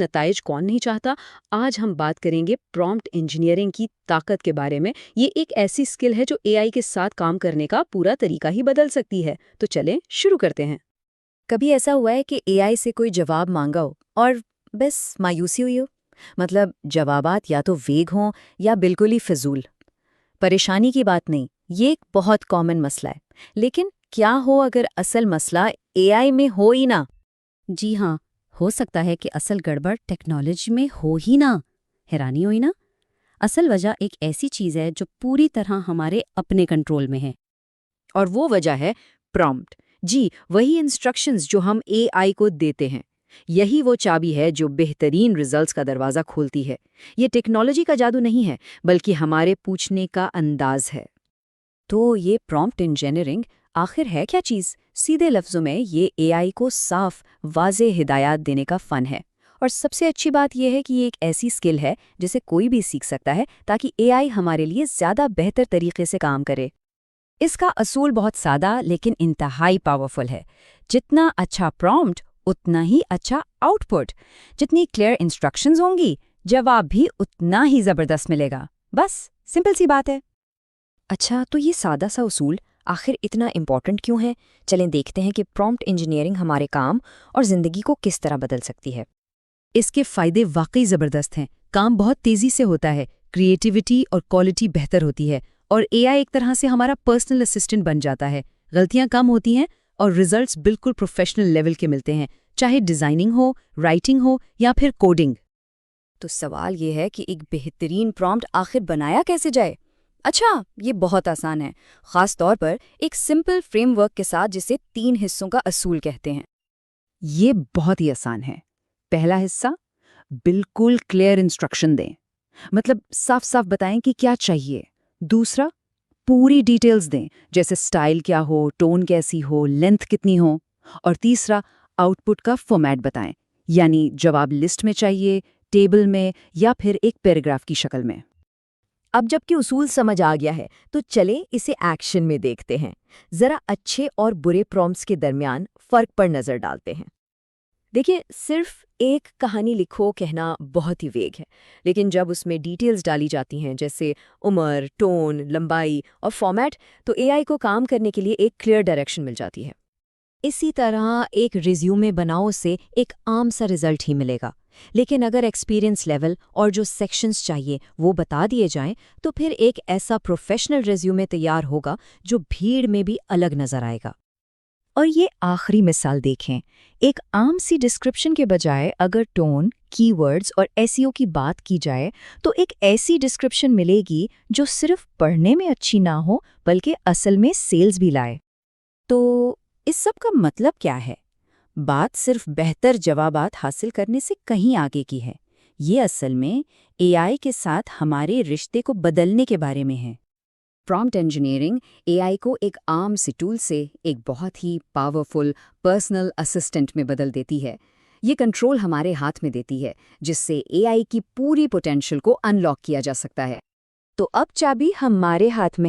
नताइज कौन नहीं चाहता। आज हम बात करेंगे प्रॉम्प्ट इंजीनियरिंग की ताकत के बारे में। ये एक ऐसी स्किल है जो एआई के साथ काम करने का पूरा तरीका ही बदल सकती है। तो चलें शुरू करते हैं। कभी ऐसा हुआ है कि एआई से कोई जवाब मांगा हो और बस मायूसी हुई हो? मतलब जवाबात या तो वेग हों या बिल्कुल ही फिजूल। परेशानी की बात नहीं, ये एक बहुत कॉमन मसला है। लेकिन क्या हो अगर असल मसला एआई में हो ही ना? जी हाँ, हो सकता है कि असल गड़बड़ टेक्नोलॉजी में हो ही ना। हैरानी हुई ना। असल वजह एक ऐसी चीज़ है जो पूरी तरह हमारे अपने कंट्रोल में है। और वो वजह है प्रॉम्प्ट। जी, वही इंस्ट्रक्शंस जो हम एआई को देते हैं। यही वो चाबी है जो बेहतरीन रिजल्ट्स का दरवाज़ा खोलती है। ये टेक्नोलॉजी का जादू नहीं है, बल्कि हमारे पूछने का अंदाज है। तो ये प्रॉम्प्ट इंजीनियरिंग आखिर है क्या चीज़? सीधे लफ्ज़ों में ये एआई को साफ, वाज़ेह हिदायत देने का फ़न है। और सबसे अच्छी बात यह है कि ये एक ऐसी स्किल है जिसे कोई भी सीख सकता है, ताकि एआई हमारे लिए ज़्यादा बेहतर तरीके से काम करे। इसका असूल बहुत सादा लेकिन इंतहाई पावरफुल है। जितना अच्छा प्रॉम्प्ट उतना ही अच्छा आउटपुट। जितनी क्लियर इंस्ट्रक्शंस होंगी, जवाब भी उतना ही ज़बरदस्त मिलेगा। बस सिंपल सी बात है। अच्छा, तो ये सादा सा उसूल आखिर इतना इम्पोर्टेंट क्यों है? चलें देखते हैं कि प्रॉम्प्ट इंजीनियरिंग हमारे काम और ज़िंदगी को किस तरह बदल सकती है। इसके फायदे वाकई ज़बरदस्त हैं। काम बहुत तेज़ी से होता है, क्रिएटिविटी और क्वालिटी बेहतर होती है, और एआई एक तरह से हमारा पर्सनल असिस्टेंट बन जाता है। गलतियां कम होती हैं और रिजल्ट्स बिल्कुल प्रोफेशनल लेवल के मिलते हैं, चाहे डिज़ाइनिंग हो, राइटिंग हो या फिर कोडिंग। तो सवाल ये है कि एक बेहतरीन प्रॉम्प्ट आखिर बनाया कैसे जाए? अच्छा, ये बहुत आसान है, ख़ास तौर पर एक सिंपल फ्रेमवर्क के साथ जिसे 3 हिस्सों का असूल कहते हैं। ये बहुत ही आसान है। पहला हिस्सा, बिल्कुल क्लियर इंस्ट्रक्शन दें। मतलब साफ साफ बताएं कि क्या चाहिए। दूसरा, पूरी डिटेल्स दें, जैसे स्टाइल क्या हो, टोन कैसी हो, लेंथ कितनी हो। और तीसरा, आउटपुट का फॉर्मेट बताएं, यानी जवाब लिस्ट में चाहिए, टेबल में, या फिर एक पैराग्राफ की शक्ल में। अब जबकि उसूल समझ आ गया है, तो चले इसे एक्शन में देखते हैं। ज़रा अच्छे और बुरे प्रॉम्प्ट्स के दरमियान फ़र्क पर नज़र डालते हैं। देखिए, सिर्फ एक कहानी लिखो कहना बहुत ही वेग है, लेकिन जब उसमें डिटेल्स डाली जाती हैं, जैसे उम्र, टोन, लंबाई और फॉर्मेट, तो एआई को काम करने के लिए एक क्लियर डायरेक्शन मिल जाती है। इसी तरह एक रिज्यूमे बनाओ से एक आम सा रिजल्ट ही मिलेगा, लेकिन अगर एक्सपीरियंस लेवल और जो सेक्शंस चाहिए वो बता दिए जाएं, तो फिर एक ऐसा प्रोफेशनल रिज्यूमे तैयार होगा जो भीड़ में भी अलग नजर आएगा। और ये आखिरी मिसाल देखें, एक आम सी डिस्क्रिप्शन के बजाय अगर टोन, कीवर्ड्स और एसईओ की बात की जाए, तो एक ऐसी डिस्क्रिप्शन मिलेगी जो सिर्फ पढ़ने में अच्छी ना हो, बल्कि असल में सेल्स भी लाए। तो इस सब का मतलब क्या है? बात सिर्फ बेहतर जवाबात हासिल करने से कहीं आगे की है। ये असल में एआई के साथ हमारे रिश्ते को बदलने के बारे में है। प्रॉम्प्ट इंजीनियरिंग एआई को एक आम सी टूल से एक बहुत ही पावरफुल पर्सनल असिस्टेंट में बदल देती है। ये कंट्रोल हमारे हाथ में देती है, जिससे एआई की पूरी पोटेंशियल को अनलॉक किया जा सकता है। तो अब चाबी हमारे हाथ में है।